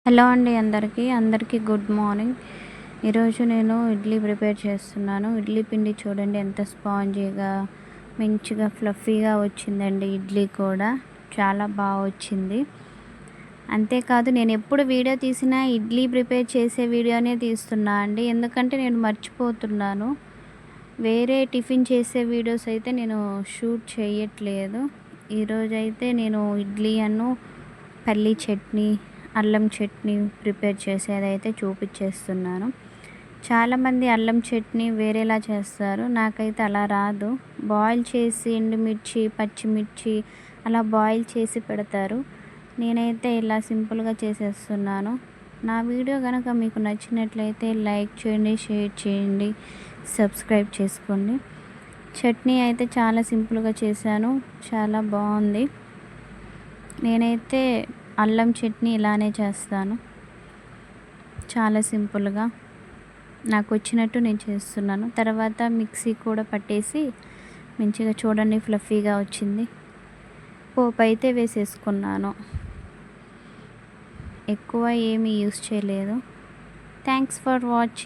Hello అండి అందరికీ good morning. ఈరోజు నేను ఇడ్లీ ప్రిపేర్ చేస్తున్నాను. ఇడ్లీ పిండి చూడండి ఎంత స్పాంజీగా మంచిగా ఫ్లఫీగా వచ్చిందండి. ఇడ్లీ కూడా చాలా బాగా వచ్చింది. అంతేకాదు నేను ఎప్పుడు వీడియో తీసినా ఇడ్లీ ప్రిపేర్ చేసే వీడియోనే తీస్తున్నా అండి. ఎందుకంటే నేను మర్చిపోతున్నాను. వేరే టిఫిన్ చేసే వీడియోస్ అయితే నేను షూట్ చేయట్లేదు. ఈరోజైతే నేను ఇడ్లీ పల్లీ చట్నీ, అల్లం చట్నీ ప్రిపేర్ చేసేదైతే చూపించేస్తున్నాను. చాలామంది అల్లం చట్నీ వేరేలా చేస్తారు, నాకైతే అలా రాదు. బాయిల్ చేసి ఎండుమిర్చి, పచ్చిమిర్చి అలా బాయిల్ చేసి పెడతారు. నేనైతే ఇలా సింపుల్గా చేసేస్తున్నాను. నా వీడియో కనుక మీకు నచ్చినట్లయితే లైక్ చేయండి, షేర్ చేయండి, సబ్స్క్రైబ్ చేసుకోండి. చట్నీ అయితే చాలా సింపుల్గా చేశాను, చాలా బాగుంది. నేనైతే అల్లం చట్నీ ఇలానే చేస్తాను, చాలా సింపుల్గా నాకు వచ్చినట్టు నేను చేస్తున్నాను. తర్వాత మిక్సీ కూడా పట్టేసి మంచిగా చూడండి ఫ్లఫీగా వచ్చింది. పోపు అయితే వేసేసుకున్నాను, ఎక్కువ ఏమీ యూస్ చేయలేదు. Thanks for watching.